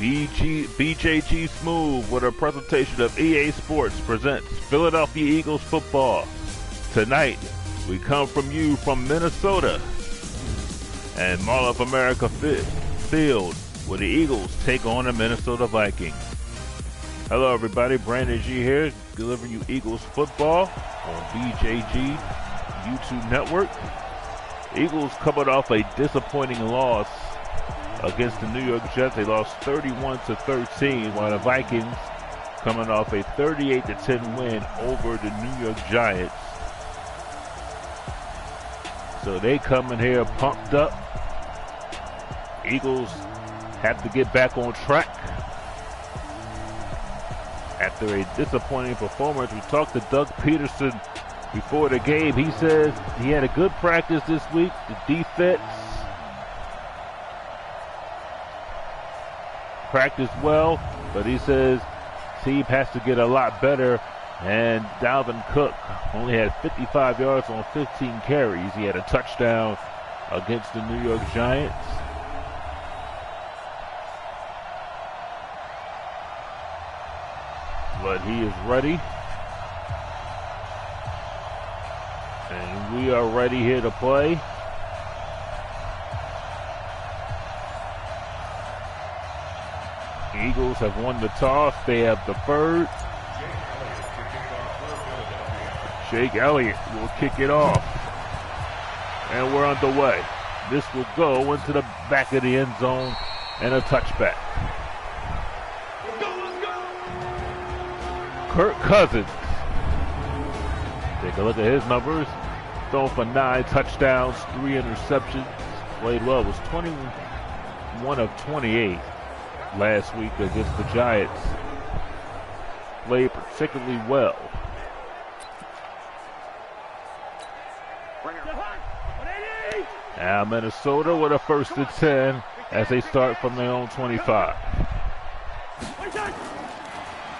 BJG Smooth with a presentation of EA Sports presents Philadelphia Eagles football. Tonight, we come from you from Minnesota and Mall of America Field, where the Eagles take on the Minnesota Vikings. Hello everybody, Brandon G here, delivering you Eagles football on BJG YouTube Network. Eagles coming off a disappointing loss against the New York Jets. They lost 31-13, while the Vikings coming off a 38-10 win over the New York Giants. So they come in here pumped up. Eagles have to get back on track after a disappointing performance. We talked to Doug Peterson before the game. He says he had a good practice this week. The defense practiced well, but he says team has to get a lot better. And Dalvin Cook only had 55 yards on 15 carries. He had a touchdown against the New York Giants. But he is ready. And we are ready here to play. Eagles have won the toss. They have deferred. Jake Elliott will kick it off. And we're underway. This will go into the back of the end zone and a touchback. Kirk Cousins. Take a look at his numbers. Thrown for 9 touchdowns, 3 interceptions. Played well. Was 21 of 28 last week against the Giants. Played particularly well. Now Minnesota with a 1st and 10 as they start from their own 25.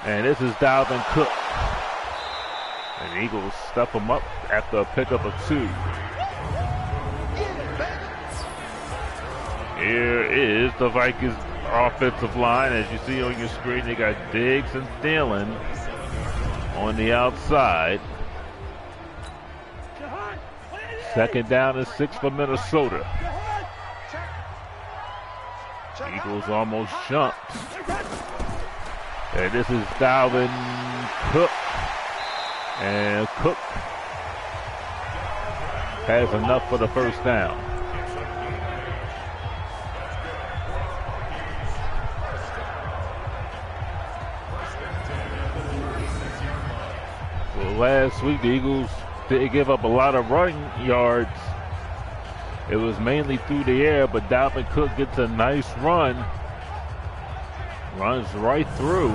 And this is Dalvin Cook. And the Eagles stuff him up after a pickup of 2. Here is the Vikings offensive line. As you see on your screen, they got Diggs and Thielen on the outside. 2nd down and 6 for Minnesota. Eagles almost jumped. And this is Dalvin Cook. And Cook has enough for the 1st down. Well, last week the Eagles didn't give up a lot of running yards. It was mainly through the air, but Dalvin Cook gets a nice run. Runs right through.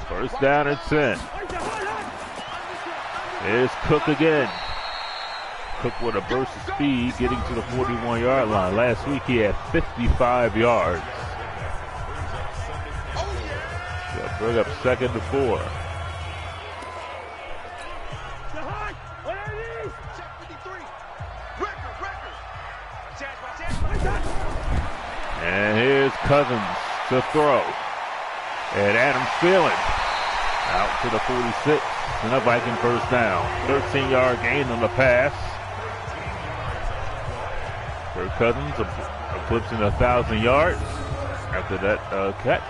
First down and 10. There's Cook again. Cook with a burst of speed, getting to the 41-yard line. Last week he had 55 yards. So bring up 2nd and 4. And here's Cousins to throw. And Adam Thielen out to the 46. And a Viking 1st down. 13-yard gain on the pass. Kirk Cousins eclipsing 1,000 yards after that catch.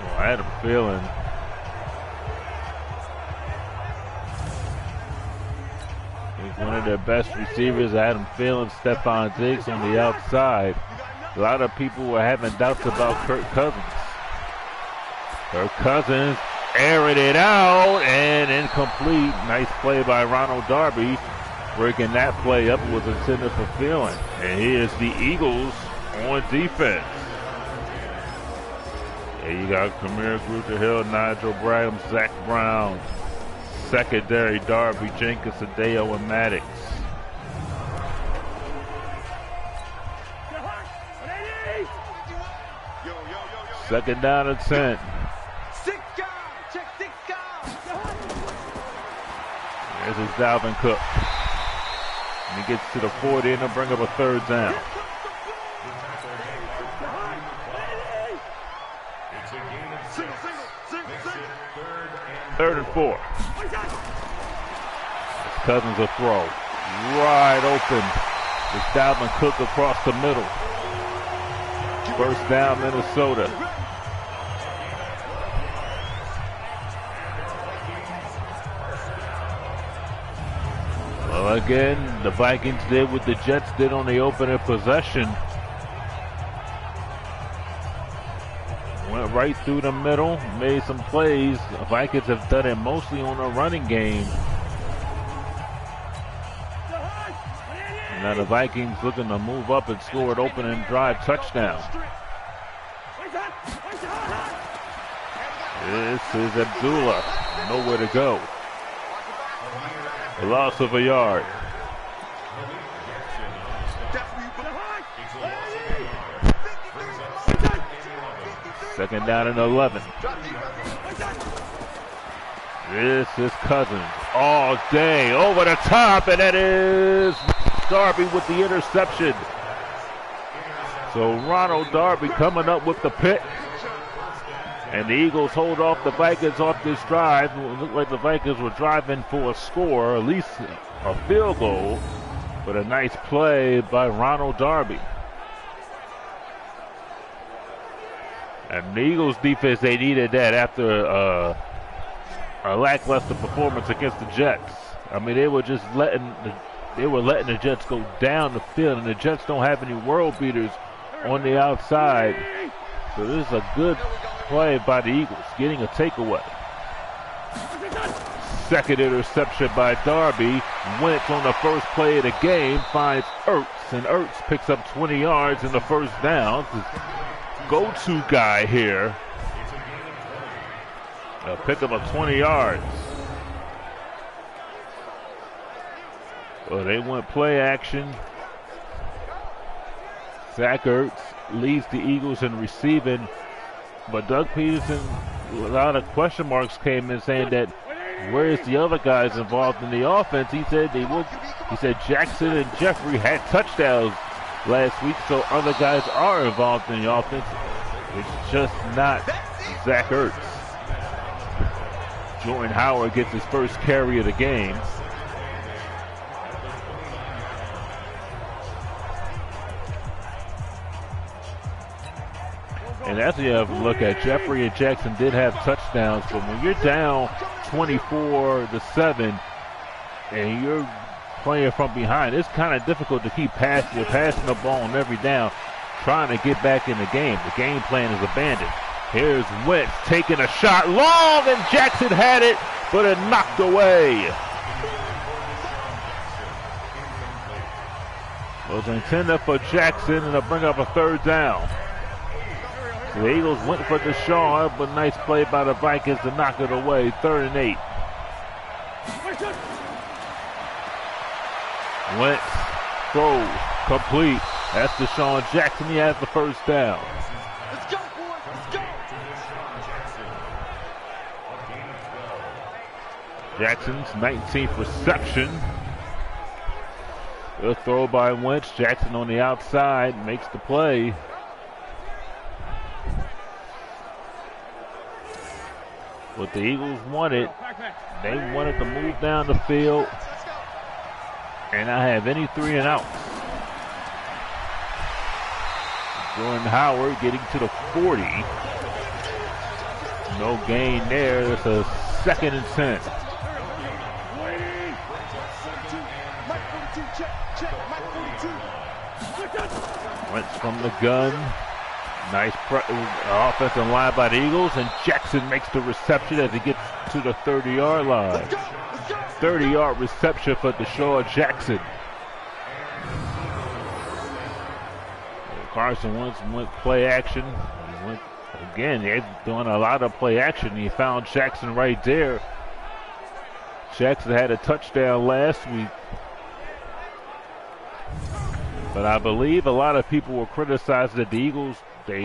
Well, Adam Thielen is one of their best receivers. Adam Thielen, Stephon Diggs on the outside. A lot of people were having doubts about Kirk Cousins. Kirk Cousins airing it out and incomplete. Nice play by Ronald Darby. Breaking that play up was intended for Thielen. And here's the Eagles on defense. There you got Kamir Grutter-Hill, Nigel Bradham, Zach Brown. Secondary, Darby, Jenkins, Adeo, and Maddox. Second down and 10. This is Dalvin Cook. And he gets to the 40 and they'll bring up a third down. Third and 4. Cousins a throw. Wide open. It's Dalvin Cook across the middle. First down, Minnesota. Well, again, the Vikings did what the Jets did on the opening possession. Went right through the middle, made some plays. The Vikings have done it mostly on the running game. And now the Vikings looking to move up and score an opening drive touchdown. This is Abdullah. Nowhere to go. A loss of a yard. Second down and 11. This is Cousins all day over the top, and that is Darby with the interception. So Ronald Darby coming up with the pick. And the Eagles hold off the Vikings off this drive. It looked like the Vikings were driving for a score, at least a field goal. But a nice play by Ronald Darby. And the Eagles defense, they needed that after a lackluster performance against the Jets. I mean, they were just letting the Jets go down the field, and the Jets don't have any world beaters on the outside. So this is a good play by the Eagles, getting a takeaway. Second interception by Darby. Wentz on the first play of the game finds Ertz, and Ertz picks up 20 yards in the first down. Go-to guy here. Pick up 20 yards. Well, they went play action. Zach Ertz leads the Eagles in receiving, but Doug Peterson, a lot of question marks came in saying that where is the other guys involved in the offense? He said Jackson and Jeffrey had touchdowns last week, so other guys are involved in the offense. It's just not Zach Ertz. Jordan Howard gets his first carry of the game. And as you have a look at, Jeffrey and Jackson did have touchdowns, but when you're down 24-7 and you're playing from behind, it's kind of difficult to keep passing. You're passing the ball on every down, trying to get back in the game. The game plan is abandoned. Here's Wentz taking a shot long, and Jackson had it, but it knocked away. It was intended for Jackson, and they'll bring up a third down. So the Eagles went for Deshaun, but nice play by the Vikings to knock it away. 3rd and 8. Wentz throws complete. That's Deshaun Jackson. He has the first down. Let's go, boys. Let's go. Jackson's 19th reception. A throw by Wentz. Jackson on the outside makes the play. What the Eagles wanted, they wanted to move down the field and not have any 3 and outs. Jordan Howard getting to the 40. No gain there. It's a 2nd and 10. Wentz from the gun. Nice offensive line by the Eagles, and Jackson makes the reception as he gets to the 30-yard line. 30-yard reception for Deshaun Jackson. Carson Wentz went play action. Again, they're doing a lot of play action. He found Jackson right there. Jackson had a touchdown last week. But I believe a lot of people were criticizing that the Eagles, they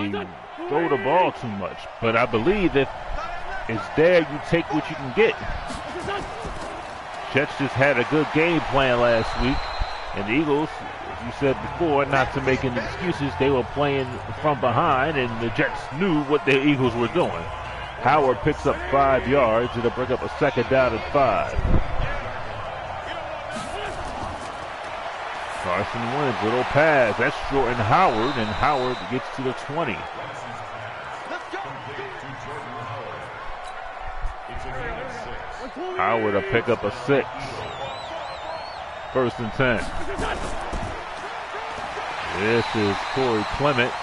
throw the ball too much. But I believe if it's there, you take what you can get. Jets just had a good game plan last week, and the Eagles, as you said before, not to make any excuses, they were playing from behind, and the Jets knew what the Eagles were doing. Howard picks up 5 yards. It'll bring up a second down and 5. Carson Wentz, little pass. That's short and Howard gets to the 20. Howard will pick up a 6. 1st and 10. This is Corey Clement,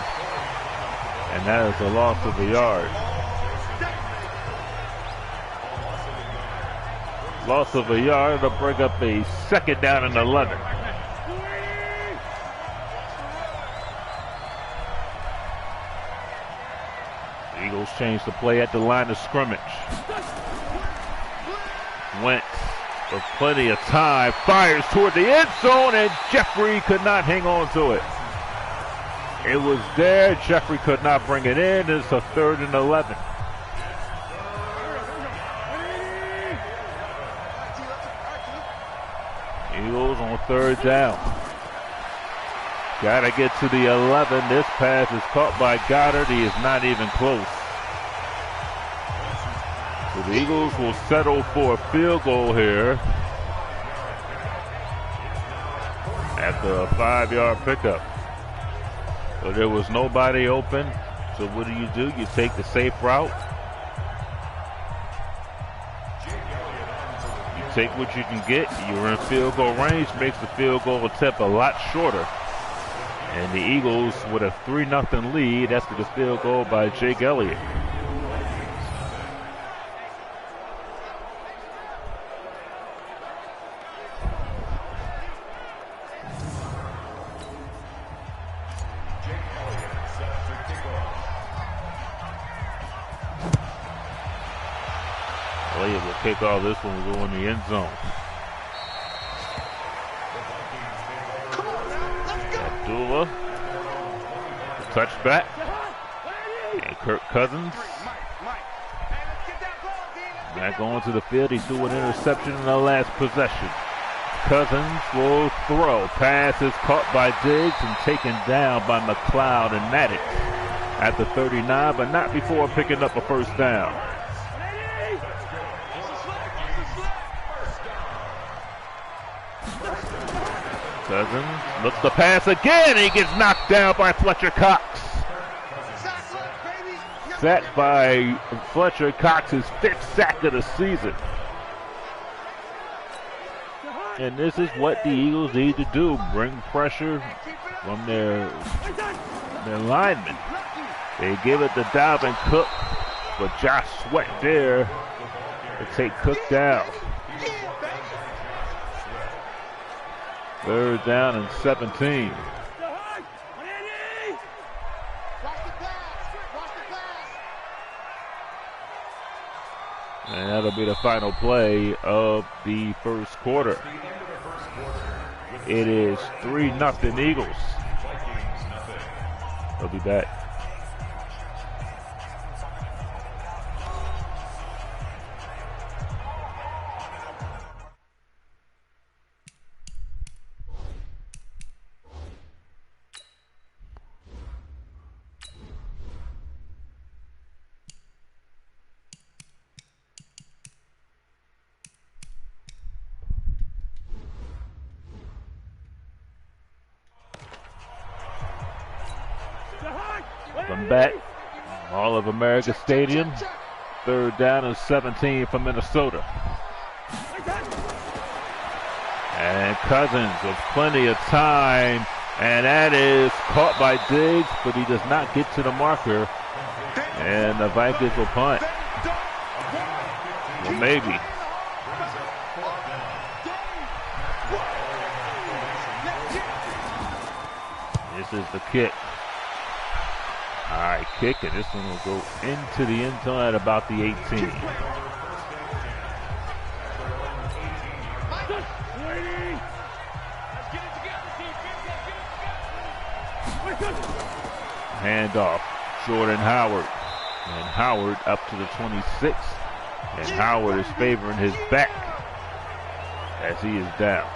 and that is a loss of a yard. Loss of a yard. It'll bring up a second down and 11. The Eagles change the play at the line of scrimmage. Wentz with plenty of time, fires toward the end zone, and Jeffrey could not hang on to it. It was there. Jeffrey could not bring it in. It's a 3rd and 11. Eagles on 3rd down. Got to get to the 11. This pass is caught by Goddard. He is not even close. So the Eagles will settle for a field goal here after a 5-yard pickup. So there was nobody open. So what do? You take the safe route. You take what you can get. You're in field goal range. Makes the field goal attempt a lot shorter. And the Eagles with a 3-0 lead after the field goal by Jake Elliott. Elliott will kick off this one. Will go in the end zone. Abdullah, touchback, and Kirk Cousins back onto the field. He threw an interception in the last possession. Cousins will throw. Pass is caught by Diggs and taken down by McLeod and Madden at the 39, but not before picking up a 1st down. Cousins looks to pass again. He gets knocked down by Fletcher Cox. Sacked by Fletcher Cox, his 5th sack of the season. And this is what the Eagles need to do. Bring pressure from their linemen. They give it to Dalvin Cook, but Josh Sweat there to take Cook down. 3rd down and 17. And that'll be the final play of the 1st quarter. It is 3-0 Eagles. They'll be back. Back, Mall of America Stadium. 3rd down and 17 for Minnesota. And Cousins with plenty of time, and that is caught by Diggs, but he does not get to the marker, and the Vikings will punt. Well, maybe. This is the kick. High kick, and this one will go into the end zone at about the 18. Handoff, Jordan Howard, and Howard up to the 26, and Howard is favoring his back. as he is down.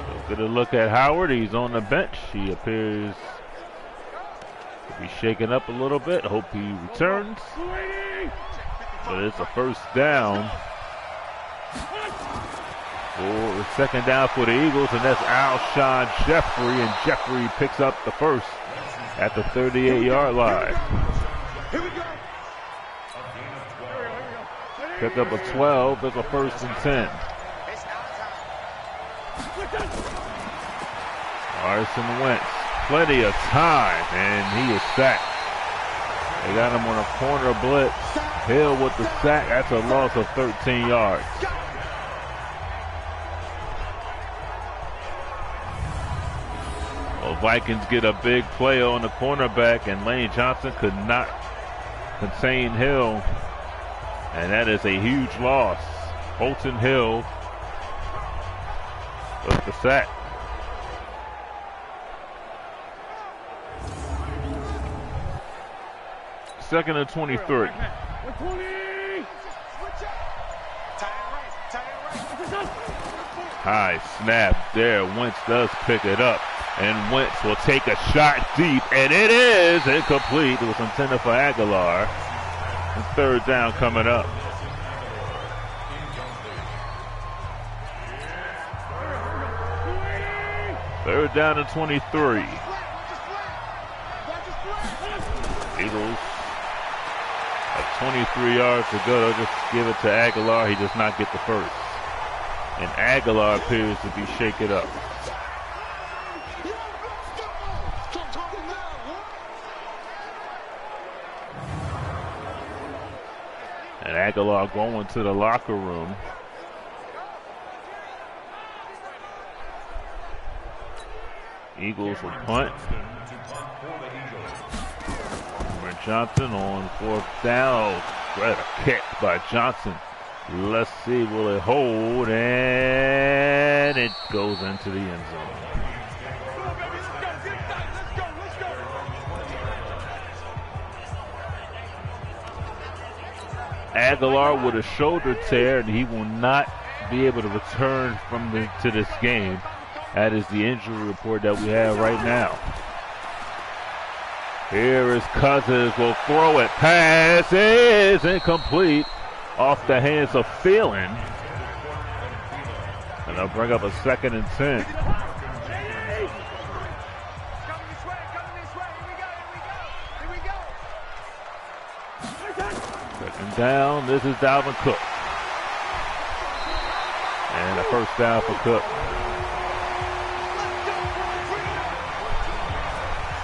So good a look at Howard. He's on the bench. He appears to be shaken up a little bit. Hope he returns. But it's a first down. For second down for the Eagles, and that's Alshon Jeffrey, and Jeffrey picks up the first at the 38-yard line. Pick up a 12, it's a first and 10. Carson Wentz, plenty of time, and he is sacked. They got him on a corner blitz. Hill with the sack, that's a loss of 13 yards. Well, Vikings get a big play on the cornerback, and Lane Johnson could not contain Hill, and that is a huge loss. Holton Hill with the sack. Second and 23. High snap there. Wentz does pick it up, and Wentz will take a shot deep, and it is incomplete. It was intended for Aguilar. And third down coming up. Third down and 23. Eagles have 23 yards to go. They'll just give it to Aguilar. He does not get the first. And Aguilar appears to be shaken up. And Aguilar going to the locker room. Eagles will punt. Johnson on fourth down. Great kick by Johnson. Let's see, will it hold? And it goes into the end zone. Aguilar with a shoulder tear, and he will not be able to return to this game. That is the injury report that we have right now. Here is Cousins, will throw it. Pass is incomplete off the hands of Phelan. And they'll bring up a second and 10. Second down, this is Dalvin Cook. And a first down for Cook.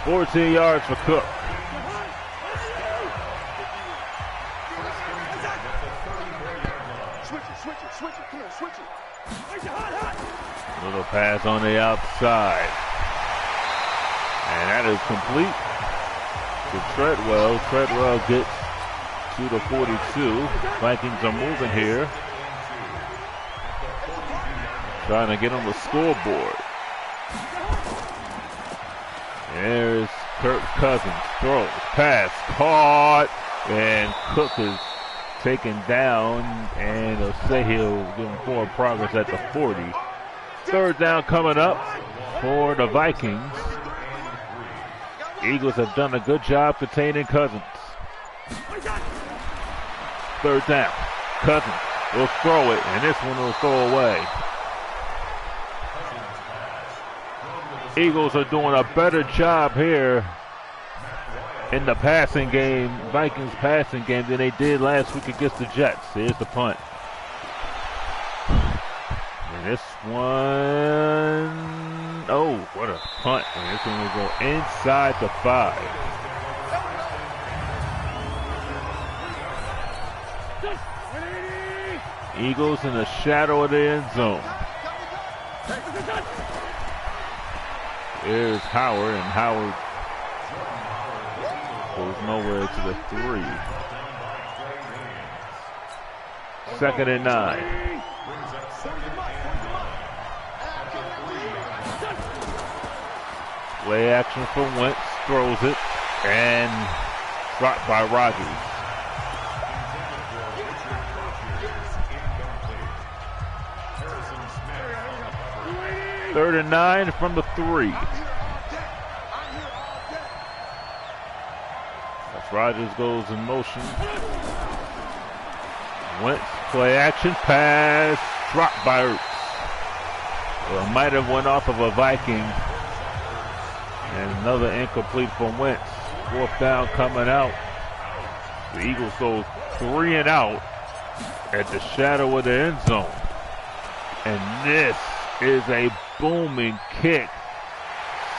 14 yards for Cook. Little pass on the outside. And that is complete to Treadwell. Treadwell gets to the 42. Vikings are moving here, trying to get on the scoreboard. There's Kirk Cousins, throws, pass, caught, and Cook is taken down, and they'll say he'll give him forward progress at the 40. Third down coming up for the Vikings. Eagles have done a good job containing Cousins. Third down, Cousins will throw it, and this one will throw away. Eagles are doing a better job here in the passing game, Vikings passing game, than they did last week against the Jets. Here's the punt. And this one, oh, what a punt. And this one will go inside the 5. Eagles in the shadow of the end zone. There's Howard, and Howard goes nowhere to the 3. Second and 9. Play action for Wentz, throws it, and dropped by Rogers. 3rd and 9 from the 3. As Rodgers goes in motion. Wentz, play action, pass, dropped by Ertz. Well, might have went off of a Viking. And another incomplete from Wentz. 4th down coming out. The Eagles go 3 and out at the shadow of the end zone. And this is a booming kick.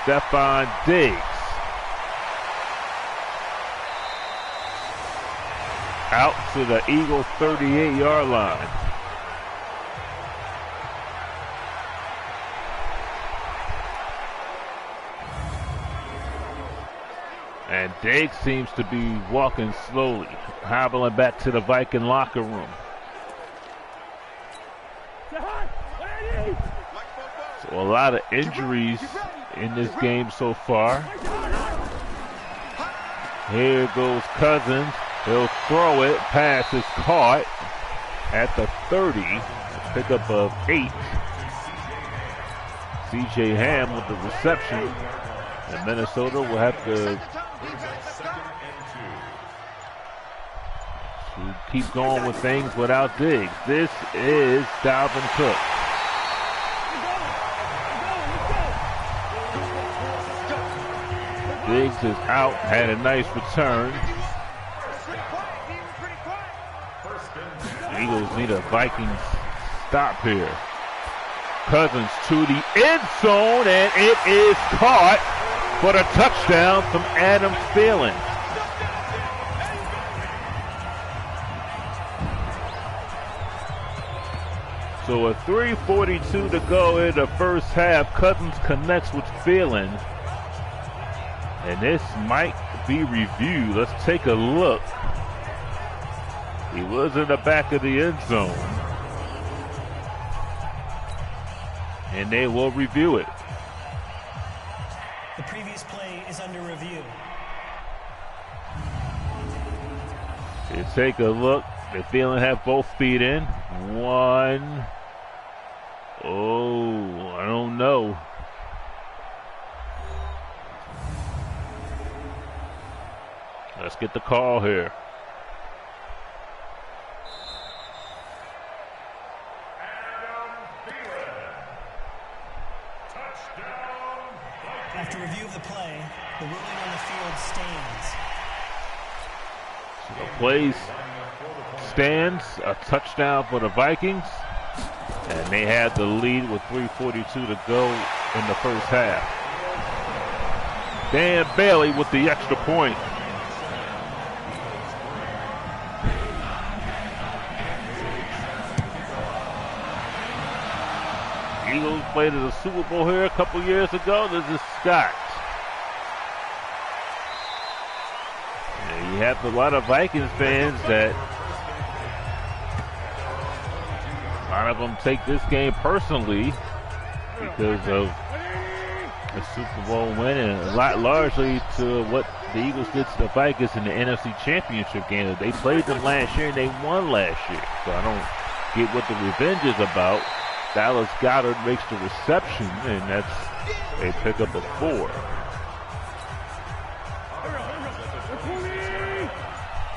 Stephon Diggs. Out to the Eagles 38-yard line. And Diggs seems to be walking slowly, hobbling back to the Viking locker room. So a lot of injuries in this game so far. Here goes Cousins. He'll throw it. Pass is caught at the 30. Pickup of 8. C.J. Ham with the reception. And Minnesota will have to keep going with things without Diggs. This is Dalvin Cook. Diggs is out, had a nice return. The Eagles need a Vikings stop here. Cousins to the end zone, and it is caught for a touchdown from Adam Thielen. So a 3:42 to go in the first half. Cousins connects with Thielen. And this might be reviewed. Let's take a look. He was in the back of the end zone. And they will review it. The previous play is under review. You take a look. They Thielen have both feet in. One. Oh, I don't know. Let's get the call here. After review of the play, the ruling on the field stands. So the play stands, a touchdown for the Vikings, and they had the lead with 3:42 to go in the first half. Dan Bailey with the extra point. Eagles played at the Super Bowl here a couple years ago. This is Scott. And you have a lot of Vikings fans that a lot of them take this game personally because of the Super Bowl win, and a lot largely to what the Eagles did to the Vikings in the NFC Championship game. They played them last year and they won last year. So I don't get what the revenge is about. Dallas Goedert makes the reception, and that's a pickup of 4.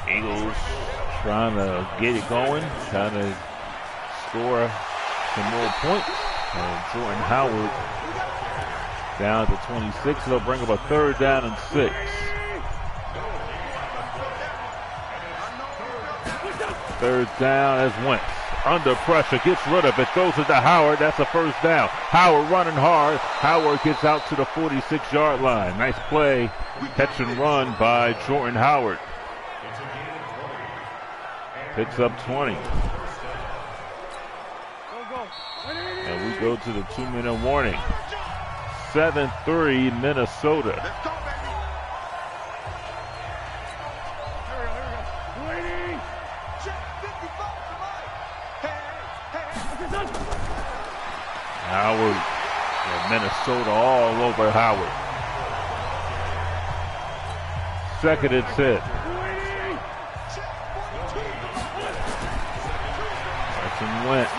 Eagles trying to get it going, trying to score some more points. And Jordan Howard down to 26. They'll bring up a 3rd down and 6. Third down as Wentz. Under pressure, gets rid of it, throws it to Howard. That's a 1st down. Howard running hard. Howard gets out to the 46-yard line. Nice play, catch and run by Jordan Howard. Picks up 20. And we go to the 2-minute warning. 7-3 Minnesota. Howard and Minnesota all over Howard. 2nd and 10. Carson Wentz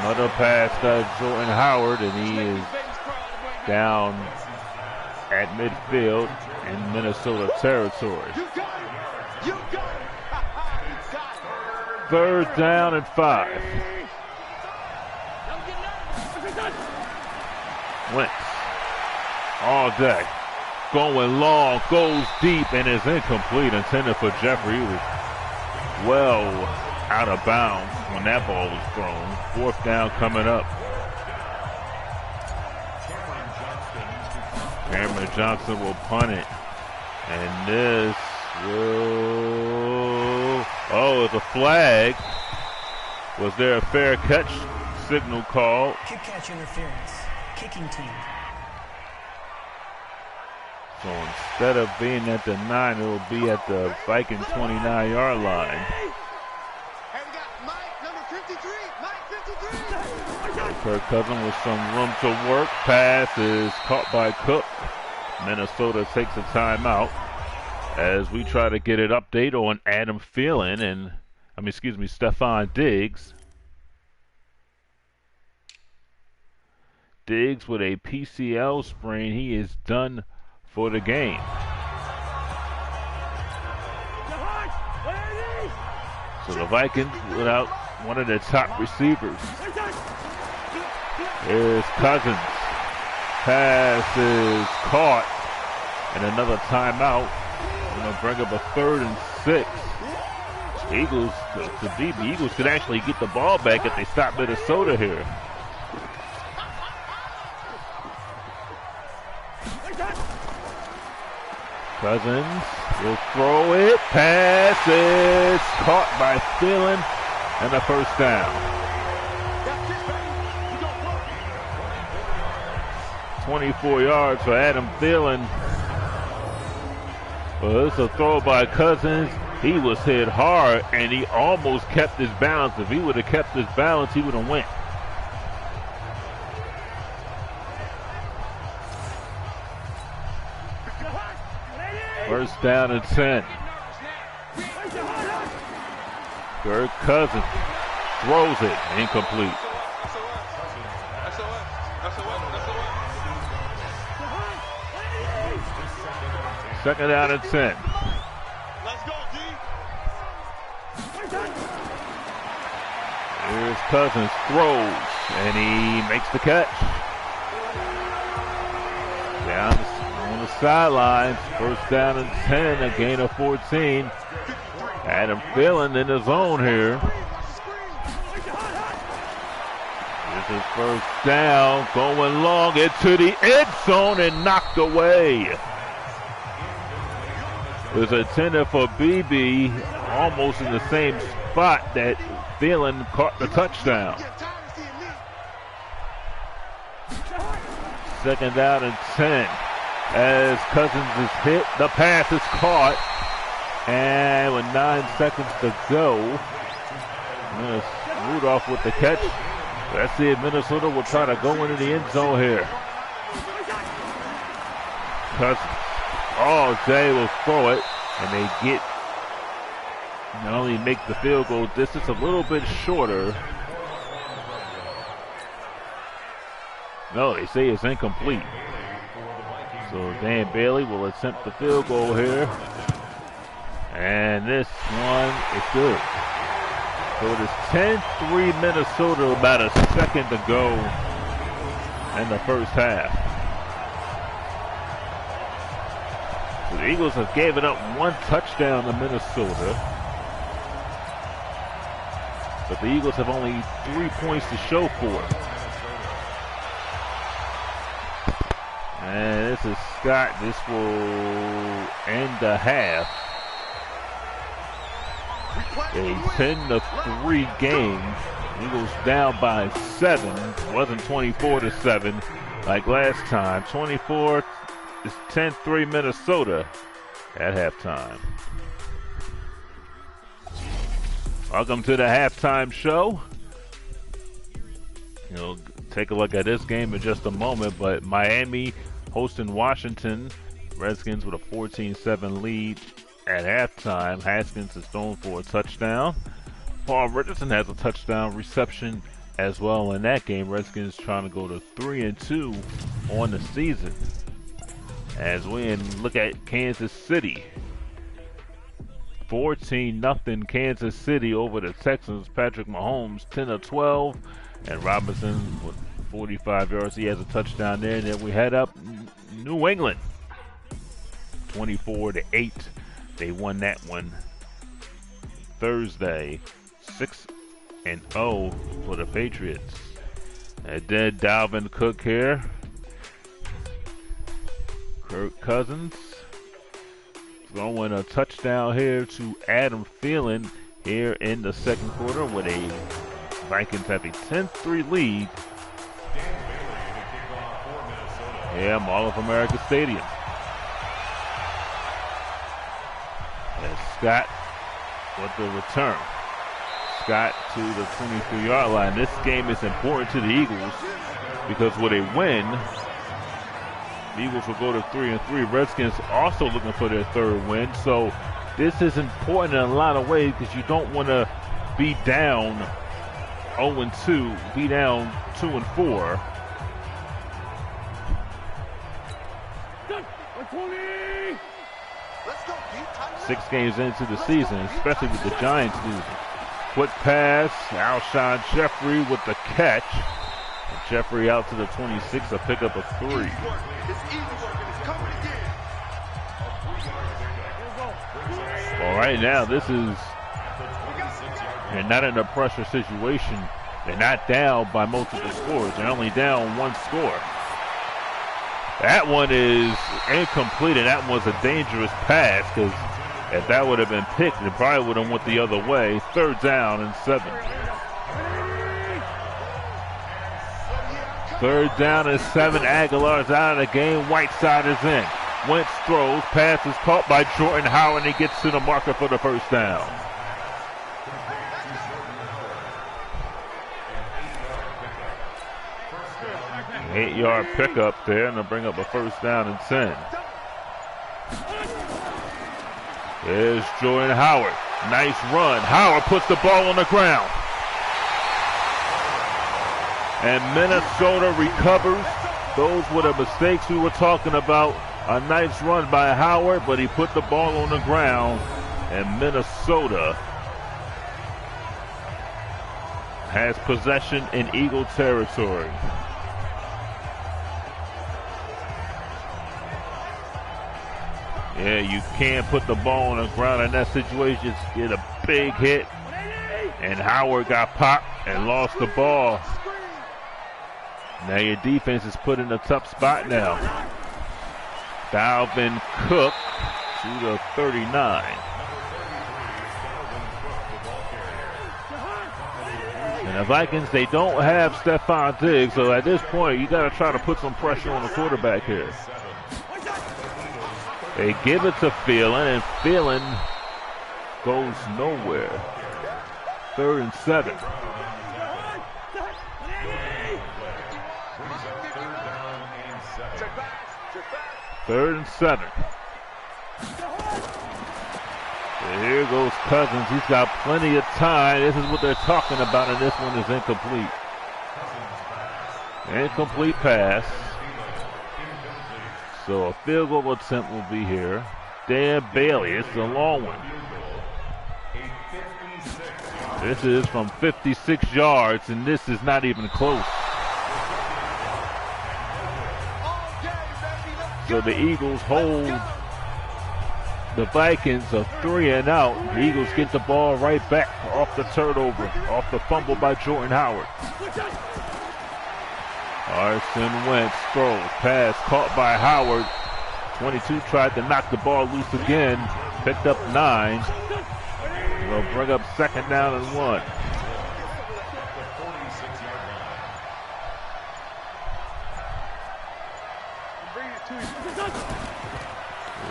Another pass to Jordan Howard, and he is down at midfield in Minnesota territory. Third down and 5. Wentz all day. Going long, goes deep, and is incomplete. Intended for Jeffrey. He was well out of bounds when that ball was thrown. Fourth down coming up. Cameron Johnson will punt it. And this will... Oh, it's a flag. Was there a fair catch signal called? Kick catch interference. Kicking team. So instead of being at the 9, it will be at the Viking 29-yard line. Kirk Cousins with some room to work. Pass is caught by Cook. Minnesota takes a timeout as we try to get an update on Adam Thielen and, Stephon Diggs. Diggs with a PCL sprain. He is done for the game. So the Vikings without one of their top receivers. Here's Cousins. Pass is caught. And another timeout. Going to bring up a 3rd and 6. Eagles, the Eagles could actually get the ball back if they stop Minnesota here. Cousins will throw it. Pass is caught by Thielen, and a first down. 24 yards for Adam Thielen. Well, it's a throw by Cousins. He was hit hard, and he almost kept his balance. If he would have kept his balance, he would have went. First down and 10. Kirk Cousins throws it, incomplete. Second down and 10. Here's Cousins, throws, and he makes the catch. Down on the sidelines, first down and 10, a gain of 14. Adam Thielen in the zone here. This is first down, going long into the end zone and knocked away. It was intended for BB, almost in the same spot that Thielen caught the touchdown. Second down and 10. As Cousins is hit, the pass is caught. And with 9 seconds to go, Rudolph with the catch. Let's see if Minnesota will try to go into the end zone here. Cousins all day will throw it, and they get not only make the field goal distance a little bit shorter. No, they say it's incomplete. So Dan Bailey will attempt the field goal here. And this one is good. So it is 10-3 Minnesota, about a second to go in the first half. So the Eagles have given up 1 touchdown to Minnesota. But the Eagles have only 3 points to show for it. And this is Scott. This will end the half. A 10-3 game. Eagles down by 7. It wasn't 24-7 like last time. 24 is 10-3 Minnesota at halftime. Welcome to the halftime show. Take a look at this game in just a moment, but Miami hosting Washington. Redskins with a 14-7 lead at halftime. Haskins is thrown for a touchdown. Paul Richardson has a touchdown reception as well in that game. Redskins trying to go to 3-2 on the season. As we look at Kansas City. 14-0 Kansas City over the Texans. Patrick Mahomes 10 of 12, and Robinson with 45 yards. He has a touchdown there. And then we head up New England, 24-8. They won that one Thursday, 6-0 for the Patriots. And then Dalvin Cook here. Kirk Cousins throwing a touchdown here to Adam Thielen here in the second quarter with a Vikings have a 10-3 lead. Yeah, Mall of America Stadium. And Scott with the return. Scott to the 23-yard line. This game is important to the Eagles because with a win, the Eagles will go to 3-3. Redskins also looking for their third win. So this is important in a lot of ways because you don't want to be down 0-2, be down 2-4. Six games into the season, especially with the Giants losing. Quick pass, Alshon Jeffrey with the catch. Jeffrey out to the 26, a pickup of 3. Well, right now, this is, they're not in a pressure situation. They're not down by multiple scores. They're only down 1 score. That one is incomplete, and that was a dangerous pass because if that would have been picked, it probably would have went the other way. 3rd down and 7. 3rd down and 7. Aguilar's out of the game. Whiteside is in. Wentz throws. Pass is caught by Jordan Howard, and he gets to the marker for the 1st down. An 8-yard pickup there, and they'll bring up a 1st down and 10. There's Jordan Howard. Nice run. Howard puts the ball on the ground. And Minnesota recovers. Those were the mistakes we were talking about. A nice run by Howard, but he put the ball on the ground. And Minnesota has possession in Eagle territory. Yeah, you can't put the ball on the ground in that situation. Just get a big hit. And Howard got popped and lost the ball. Now your defense is put in a tough spot now. Dalvin Cook to the 39. And the Vikings, they don't have Stephon Diggs, so at this point, you got to try to put some pressure on the quarterback here. They give it to Thielen, and Thielen goes nowhere. 3rd and 7. Third and 7. And here goes Cousins. He's got plenty of time. This is what they're talking about, and this one is incomplete. Incomplete pass. So a field goal attempt will be here. Dan Bailey, it's a long one. This is from 56 yards, and this is not even close. So the Eagles hold the Vikings a 3 and out. The Eagles get the ball right back off the turnover, off the fumble by Jordan Howard. Carson Wentz throws, pass caught by Howard. 22 tried to knock the ball loose again, picked up 9. They'll bring up 2nd down and 1.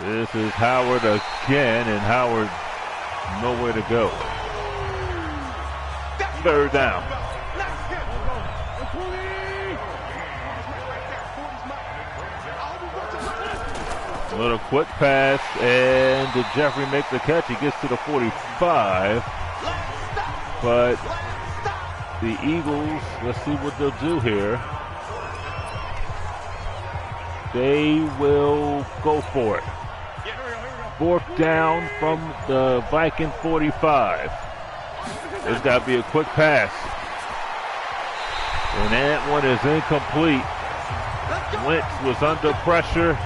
This is Howard again, and Howard nowhere to go. 3rd down. A little quick pass, and did Jeffrey make the catch? He gets to the 45, but the Eagles, let's see what they'll do here. They will go for it. 4th down from the Viking 45. There's got to be a quick pass. And that one is incomplete. Wentz was under pressure,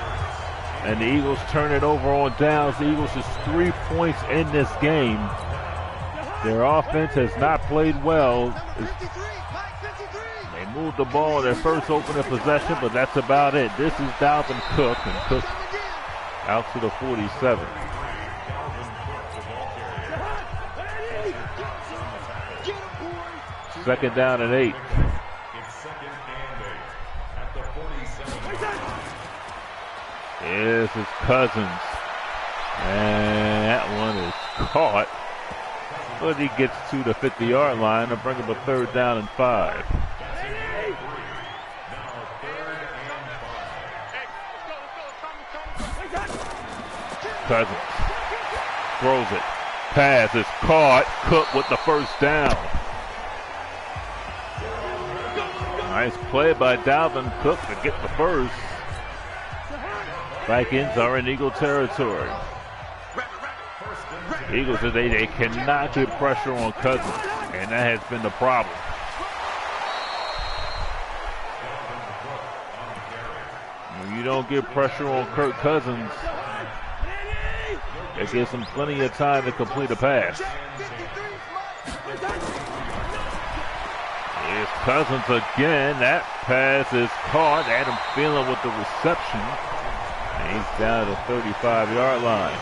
and the Eagles turn it over on downs. The Eagles is 3 points in this game. Their offense has not played well. They moved the ball in their first opening possession, but that's about it. This is Dalvin Cook, and Cook out to the 47. Second down and 8. This is Cousins. And that one is caught. But he gets to the 50-yard line and bring him a 3rd down and 5. Cousins throws it. Pass is caught. Cook with the 1st down. Nice play by Dalvin Cook to get the 1st. Vikings are in Eagle territory. Eagles, they cannot get pressure on Cousins, and that has been the problem. When you don't get pressure on Kirk Cousins, it gives him plenty of time to complete a pass. Here's Cousins again. That pass is caught. Adam Thielen with the reception. And he's down to the 35-yard line.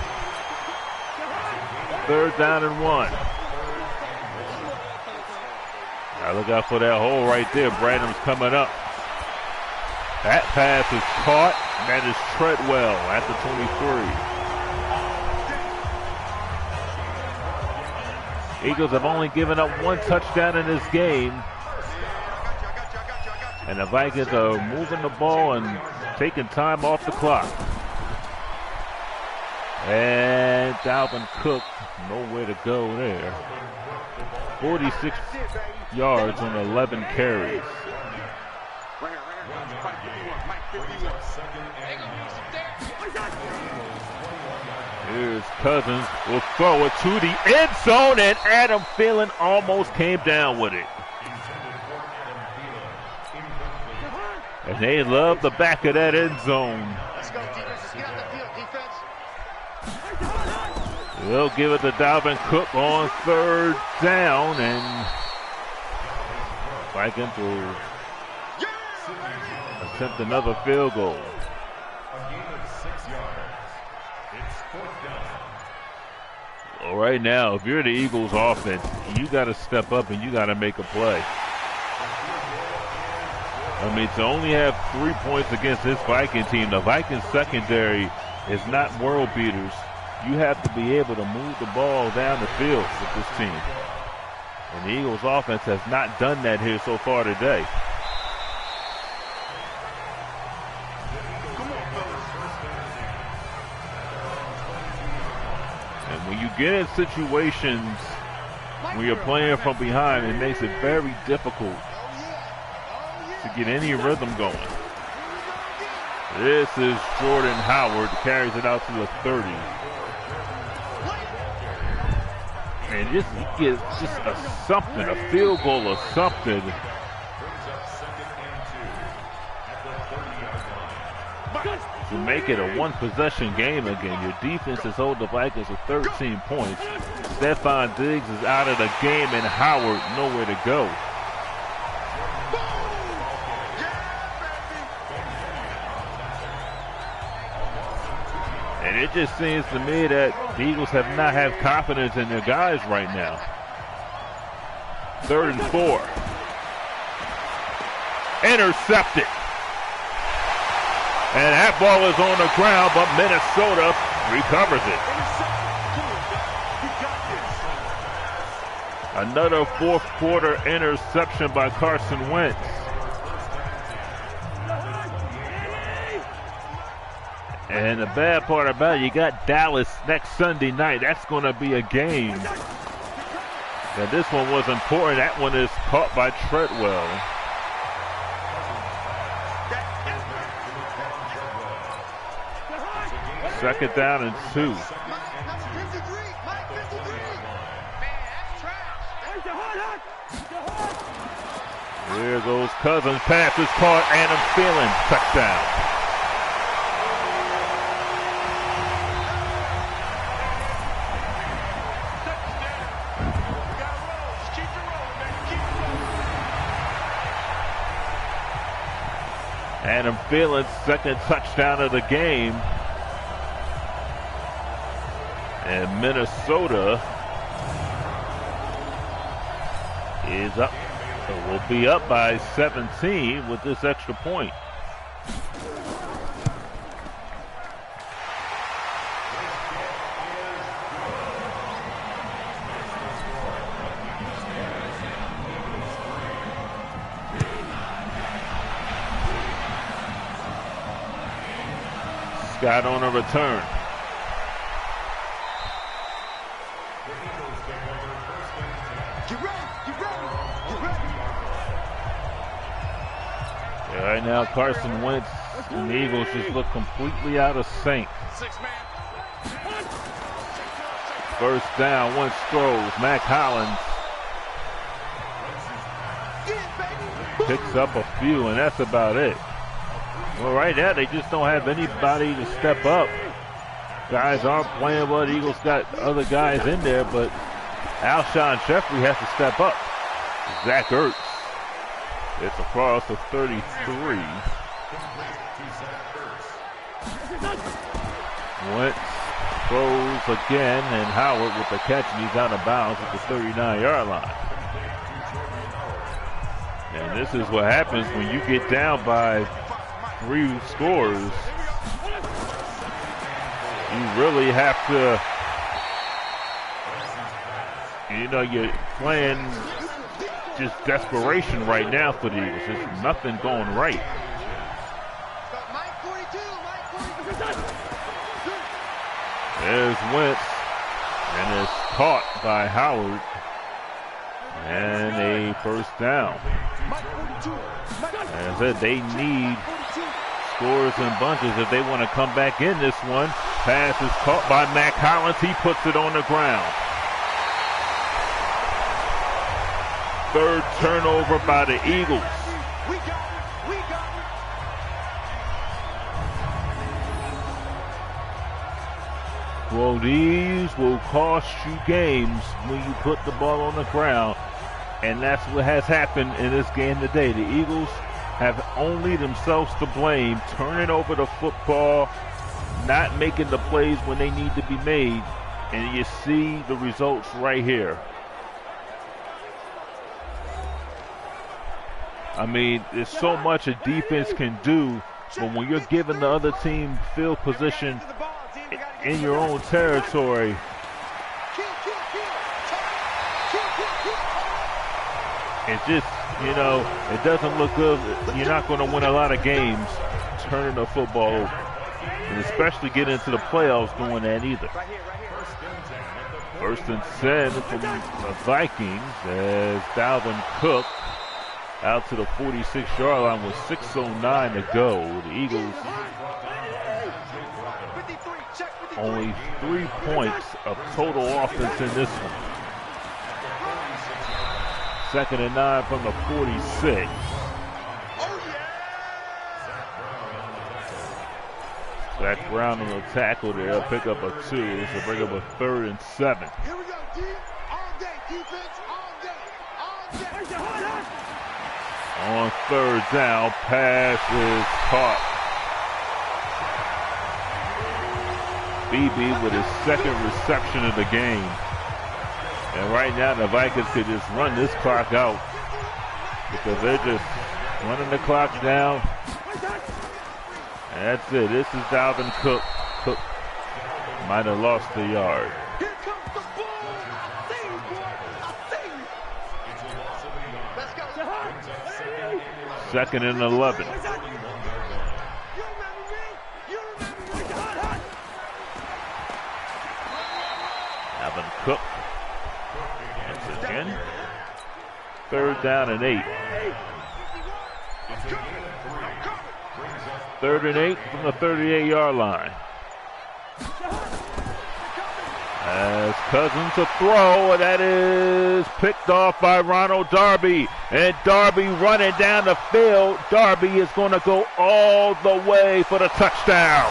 3rd down and 1. Now look out for that hole right there. Brandon's coming up. That pass is caught. That is Treadwell at the 23. Eagles have only given up 1 touchdown in this game. And the Vikings are moving the ball and taking time off the clock. And Dalvin Cook, nowhere to go there. 46 yards on 11 carries. Here's Cousins, will throw it to the end zone, and Adam Thielen almost came down with it. And they love the back of that end zone. Let's go, defense. Let's get out the field, defense. They'll give it to Dalvin Cook on 3rd down, and Vikings will attempt another field goal. Well, right now, if you're the Eagles offense, you got to step up and you got to make a play. I mean, to only have 3 points against this Viking team, the Vikings secondary is not world beaters. You have to be able to move the ball down the field with this team. And the Eagles offense has not done that here so far today. And when you get in situations when you're playing from behind, it makes it very difficult to get any rhythm going. This is Jordan Howard, carries it out to the 30. And he gets just a field goal or something. To make it a 1-possession game again. Your defense has held the Vikings to 13 points. Stephon Diggs is out of the game, and Howard nowhere to go. And it just seems to me that the Eagles have not had confidence in their guys right now. 3rd and 4. Intercepted. And that ball is on the ground, but Minnesota recovers it. Another 4th quarter interception by Carson Wentz. And the bad part about it, you got Dallas next Sunday night. That's going to be a game. And this one was important. That one is caught by Treadwell. Second down and 2. Here goes Cousins. Pass is caught. Adam Thielen. Touchdown. Adam Thielen's second touchdown of the game. And Minnesota is up. Will be up by 17 with this extra point. Scott on a return. Right now, Carson Wentz and the Eagles just look completely out of sync. First down, Wentz throws. Mac Hollins picks up a few, and that's about it. Well, right now, they just don't have anybody to step up. Guys aren't playing well. The Eagles got other guys in there, but Alshon Jeffrey has to step up. Zach Ertz. It's across the 33. Wentz throws again, and Howard with the catch, and he's out of bounds at the 39-yard line. And this is what happens when you get down by 3 scores. You really have to, you're playing just desperation right now for the Eagles. There's nothing going right. There's Wentz, and it's caught by Howard, and a first down. As I said, they need scores and bunches if they want to come back in this one. Pass is caught by Mac Hollins. He puts it on the ground. Third turnover by the Eagles. Well, these will cost you games when you put the ball on the ground, and that's what has happened in this game today. The Eagles have only themselves to blame, turning over the football, not making the plays when they need to be made, and you see the results right here. I mean, there's so much a defense can do, but when you're giving the other team field position in your own territory, it just, it doesn't look good. You're not going to win a lot of games turning the football over, and especially get into the playoffs doing that either. First and 10 from the Vikings as Dalvin Cook out to the 46-yard line with 6:09 to go. The Eagles only 3 points of total offense in this one. Second and 9 from the 46. Zach Brown on the tackle there, pick up a 2, this will bring up a 3rd and 7. Here we go, D. All day, defense, all day, all day. On third down, pass is caught. BB with his second reception of the game. And right now the Vikings could just run this clock out because they're just running the clock down. And that's it. This is Dalvin Cook. Cook might have lost the yard. Here comes the ball. I see you, boy. I see you. Let's go. Second and 11. Dalvin Cook. Once again. third down and 8. 3rd and 8 from the 38-yard line. As Cousins to throw, and that is picked off by Ronald Darby. And Darby running down the field. Darby is going to go all the way for the touchdown.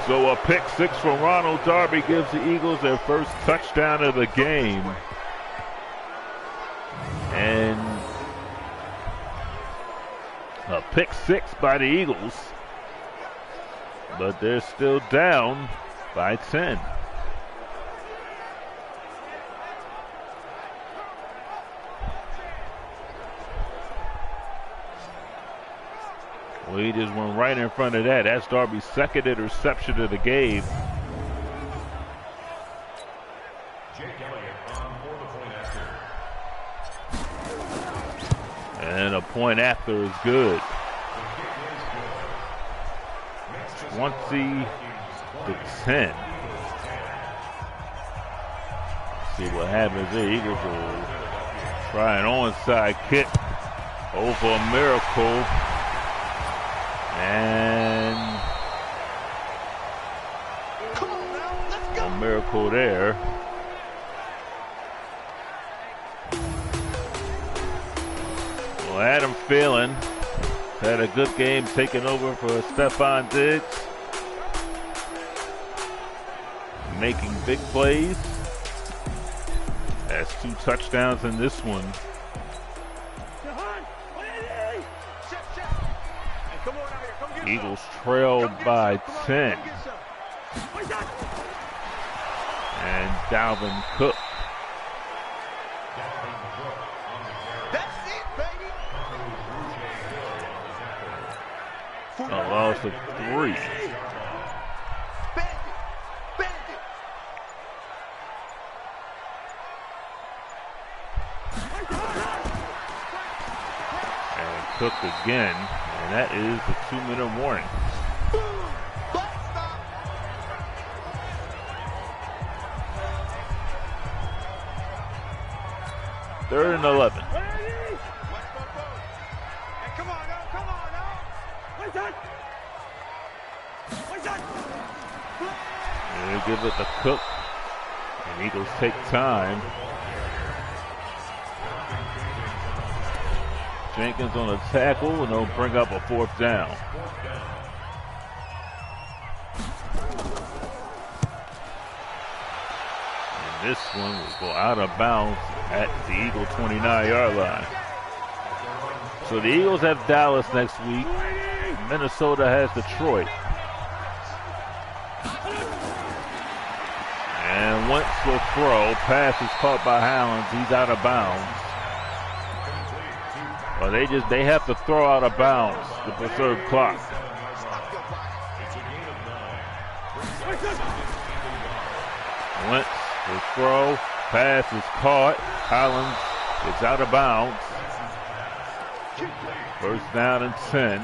So a pick 6 from Ronald Darby gives the Eagles their first touchdown of the game. And a pick 6 by the Eagles. But they're still down by 10. Well, he just went right in front of that. That's Darby's second interception of the game. And a point after is good. 20-10. See what happens there. Eagles will try an onside kick over a Miracle. And a Miracle there. Well, Adam Phelan had a good game taking over for Stephon Diggs. Making big plays. Has 2 touchdowns in this one. Eagles trail by 10. And Dalvin Cook. A loss of 3. And Cook again. And that is a 2-minute warning. Third and 11. They give it to Cook. And Eagles take time. Jenkins on a tackle, and they'll bring up a 4th down. And this one will go out of bounds at the Eagle 29-yard line. So the Eagles have Dallas next week. Minnesota has Detroit. And Wentz will throw. Pass is caught by Howland. He's out of bounds. Well, they have to throw out of bounds to preserve clock. Wentz will throw. Pass is caught. Collins is out of bounds. First down and 10.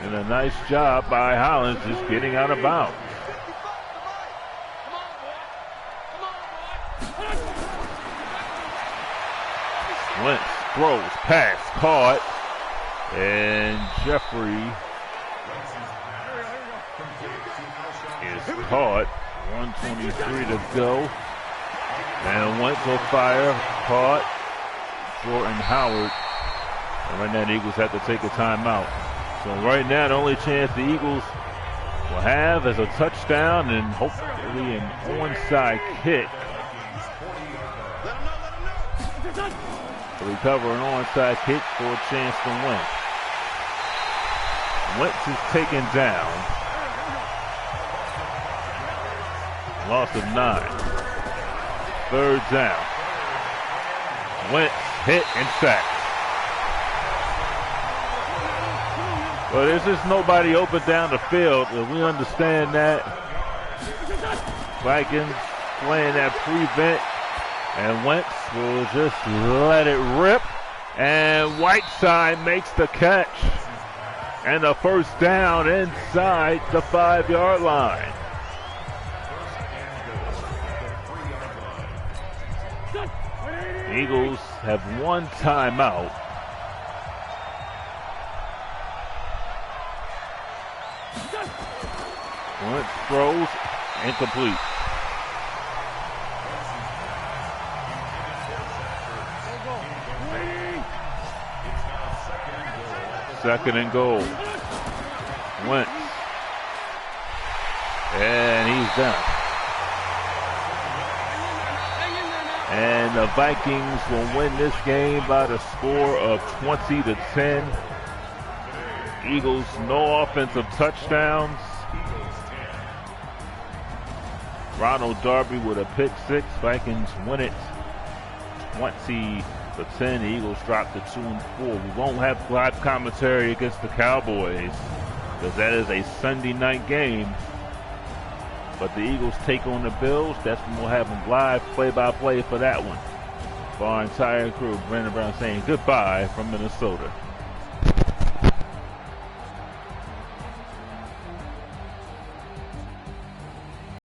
And a nice job by Hollins just getting out of bounds. Wentz throws, pass, caught, and Jeffrey is caught. 1:23 to go. And Wentz will fire, caught. Jordan Howard. And right now the Eagles have to take a timeout. So right now the only chance the Eagles will have is a touchdown and hopefully an onside kick. To recover an onside kick for a chance to win. Wentz is taken down. Loss of 9. Third down. Wentz hit and sacked. Well, there's just nobody open down the field, and we understand that. Vikings playing that prevent, and Wentz will just let it rip, and Whiteside makes the catch, and a first down inside the 5-yard line. Eagles have one timeout. Wentz throws, incomplete. Second and goal. Wentz. And he's done. And the Vikings will win this game by the score of 20-10. Eagles no offensive touchdowns. Ronald Darby with a pick six. Vikings win it 20-10. The Eagles drop to 2-4. We won't have live commentary against the Cowboys because that is a Sunday night game. But the Eagles take on the Bills. That's when we'll have them live play-by-play for that one. For our entire crew, Brandon Brown saying goodbye from Minnesota.